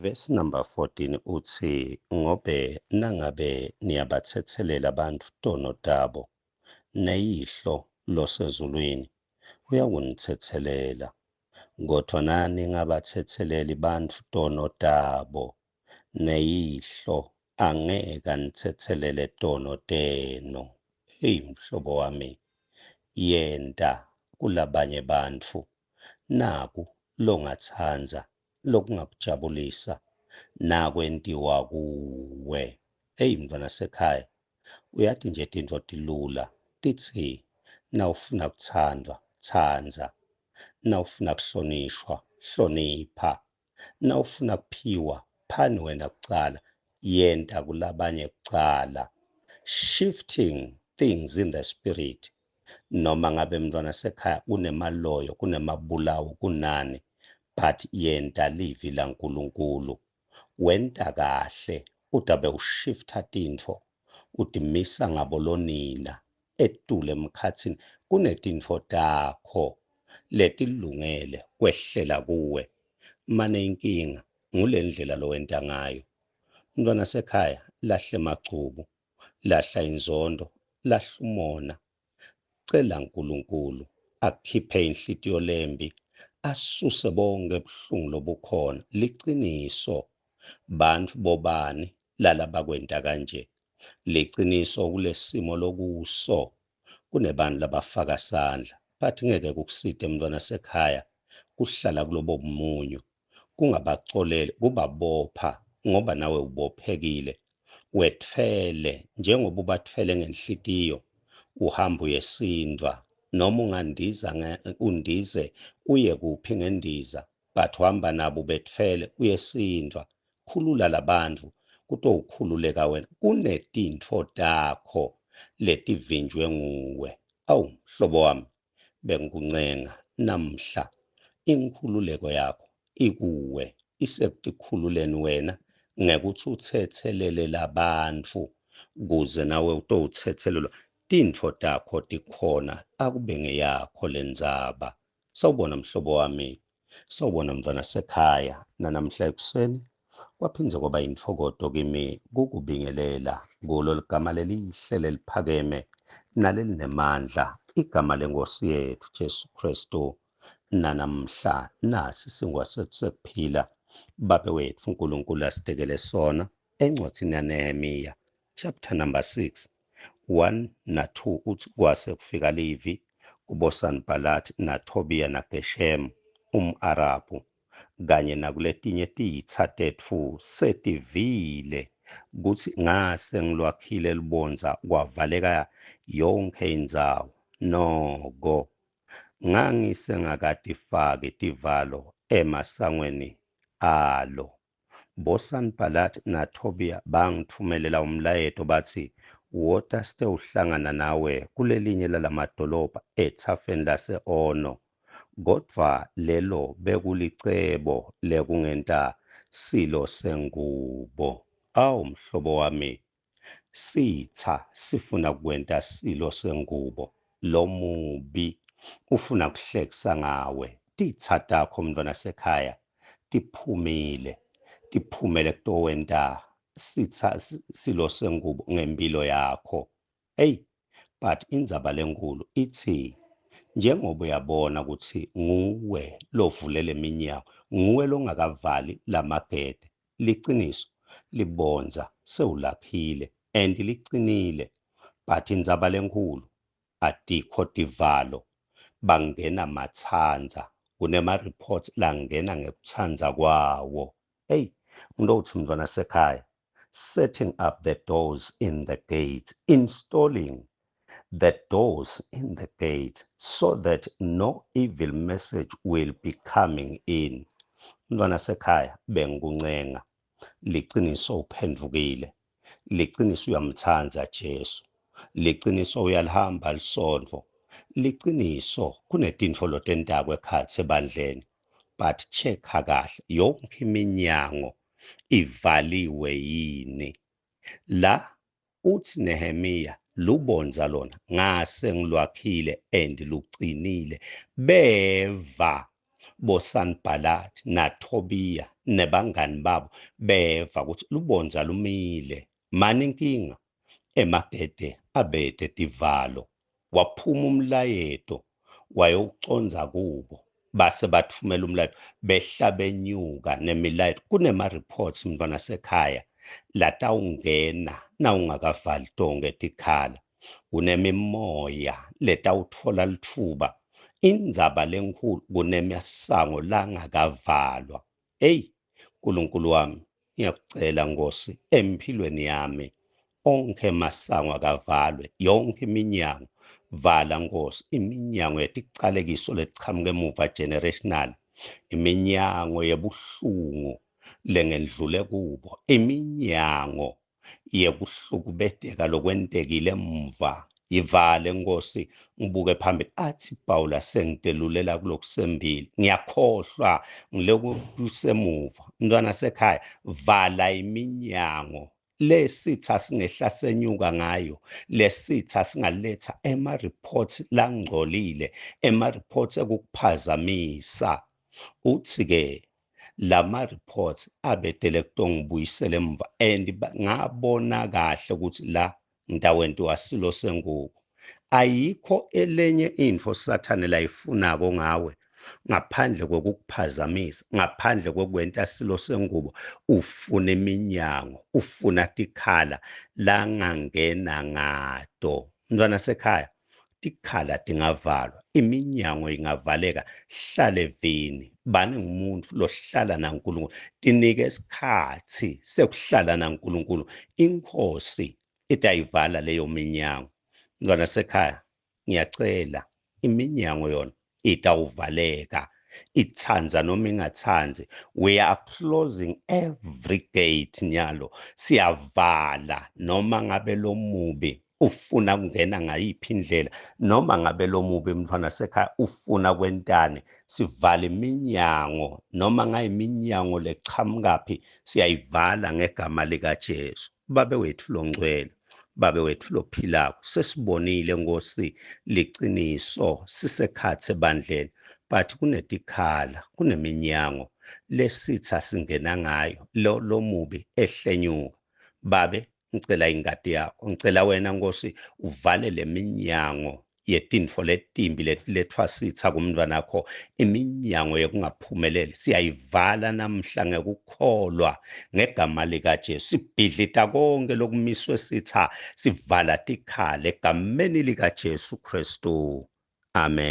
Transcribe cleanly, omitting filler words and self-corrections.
Verse number 14 uthi ngobe nangabe niyabathethelela abantu tono tabo neyihlo losezulwini uyakungithethelela kodwa nani ngabathetheleli bantu tono tabo neyihlo angeke anithethelele tono teno. Hey mhlobo wami, yenta kulabanye bantu naku longathanza lokungakujabulisa nakwentiwa kuwe. Hey mntwana sekhaya, uyathi nje tinto tilula tithi nawufuna kuthandwa thandza, nawufuna kuhlonishwa hlonipha, nawufuna kuphiwa phani wena kucala, yenta kulabanye kucala. Shifting things in the spirit. Noma ngabe mntwana sekhaya kunemaloyo kunemabulawo kunani, but yenta livi laNkulunkulu. Wenta kahle utabe ushifta tintfo utimisa ngabolonina etule emkhatsini kunetintfo takho letilungele kwehlela kuwe. Mane inkinga ngule ndlela lowenta ngayo. Mntwana sekhaya, lahle machubu, lahla inzondo, lahla umona. Cela uNkulunkulu akukhiphe inhlitiyo lembi, asuse bonke ubuhlungu lobukhona. Liciniso bantu bobani lalabakwenta kanje. Liciniso kulesimo lokuso kunebantu labafaka sandla, but ngeke kukusite mntwana sekhaya kuhlala kulobo bumunyu. Kungabacolele, kubabopha ngoba nawe ubophekile. Wetfele njengoba ubatfele ngenhlitiyo, uhamba uyesindwa. Noma ungandiza undize uye kuphi ngendiza, but uhamba nabo ubetfele uyesindwa. Khulula labantu kutowukhululeka wena. Kunetintfo takho letivinjwe nguwe. Awu mhlobo wami, bengikuncenga namhla inkhululeko yakho ikuwe, isekutikhululeni wena. Ngekuthi uthethelele labantu kuze nawe utowuthethelelwa. Tintfo takho tikhona, akube ngeyakho lendzaba. Sawubona mhlobo wami, sawubona mntwana sekhaya. Nanamhla ekuseni kwaphindze kwaba yinfokoto kimi kukubingelela kulo ligama lelihle leliphakeme nalelinemandla, igama lenkosi yethu Jesu Kristu. Nanamhla nasi singwasethu sekuphila babe wethu uNkulunkulu asitekele sona encwadzini yaNehemiya chapter number 6 1 na-2 uthi kwase kufika Levi kuboSanballat naTobiya naGeshem Arabhu kanye nakuletinye tiyitsatetfu setivile kutsi ngase ngilwakhile libonza kwavaleka yonke indzawo. Noko ngangisengakatifaki tivalo emasangweni alo. BoSanballat naTobiya bangithumelela umlayeto bathi wota sitewuhlangana nawe kulelinye lalamadolobha ethafeni lase-Ono. Kodvwa lelo bekulicebo lekungenta silo sengubo. Awu mhlobo wami, sitha sifuna kwenta silo sengubo lomubi, ufuna kuhlekisa ngawe. Titsa takho mntwana sekhaya tiphumele kutowenta sitha silo sengubo ngempilo yakho. Hey, but indzaba lenkulu ithi njengoba uyabona ukuthi nguwe lovulela iminyango, nguwe longakavali lamagede. Liciniso libonza sewulaphile and licinile, but indzaba lenkulu atikho tivalo, bangena matsanza. Kunema-reports langena ngekutsanza kwawo. Hey, ngilowuthi mntwana sekhaya, setting up the doors in the gate, installing the doors in the gate so that no evil message will be coming in. Mntwana sekhaya, bengikuncenga, liciniso uphendvukile, liciniso uyamthandza Jesu, liciniso uyalihamba lisondvo, liciniso kunetintfo lotentako ekhatsi ebandleni, but checka kahle yonke iminyango ivaliwe yini. La uthi Nehemiya lubonza lona ngase ngilwakhile and lucinile. Beva boSanballat naTobiya nebangani babo beva ukuthi lubonza lumile. Mani inkinga? Emagede abede tivalo. Waphuma umlayeto wayowuconza kubo. Base bathumela umlayeto behla benyuka nemilayeto. Kunema-reports mntwana sekhaya latawungena nawungakavali tonke tikhala. Kunemimoya letawutfola litfuba. Indzaba lenkhulu kunemasango langakavalwa. Eyi, Nkulunkulu wami, ngiyakucela Nkosi, empilweni yami onke masango akavalwe, yonke iminyango vala Nkosi, iminyango yetiqalekiso letichamuka emuva generational, iminyango yebuhlungu lengedlule kubo, iminyango yekuhlukubeteka lokwentekile emuva. Yivale Nkosi, ngibuke phambili. Athi Pawula sengitelulela kulokusembili, ngiyakhohlwa ngiloku kusemuva. Mntwana sekhaya, vala iminyango lesitha singehla senyuka ngayo, lesitha singaletha ema-reports langcolile, ema-reports ekukuphazamisa. Uthi-ke lama-reports abedele kutongibuyisela emuva and ngabona kahle ukuthi la ngitawenti wasilo sengubo. Ayikho elenye info sathane layifunako ngawe ngaphandle kokukuphazamisa, ngaphandle kokwenta silo sengubo. Ufuna iminyango, ufuna tikhala langangena ngato. Mntwana sekhaya, tikhala tingavalwa, iminyango ingavaleka. Hlale evini. Bani ngumuntu lohlala naNkulunkulu? Tinike isikhathi sekuhlala naNkulunkulu. Inkosi itayivala leyo minyango. Mntwana sekhaya, ngiyacela iminyango yona itawuvaleka. Itsanza noma ingatsanzi, we are closing every gate nyalo. Siyavala noma ngabe lo mubi ufuna kungena ngayiphi indlela, noma ngabe lo mubi mntwana sekhaya ufuna kwentani. Sivala iminyango noma ngayiminyango lechamukapi, siyayivala ngegama likaJesu. Babe wethu longcwele, babe wethu lophilako, sesibonile Nkosi liciniso sisekhatsi ebandleni, but kunetikhala, kuneminyango lesitha singena ngayo lo mubi ehlenyuka. Babe, ngicela ingadi yakho, ngicela wena Nkosi uvale leminyango yetintfo letimbi letilethwa sitha kumntwana wakho, iminyango yekungaphumeleli. Siyayivala namhla ngekukholwa ngegama likaJesu. Sibhidlita konke lokumiswe sitha, sivala tikhala egameni likaJesu Kristu. Amen.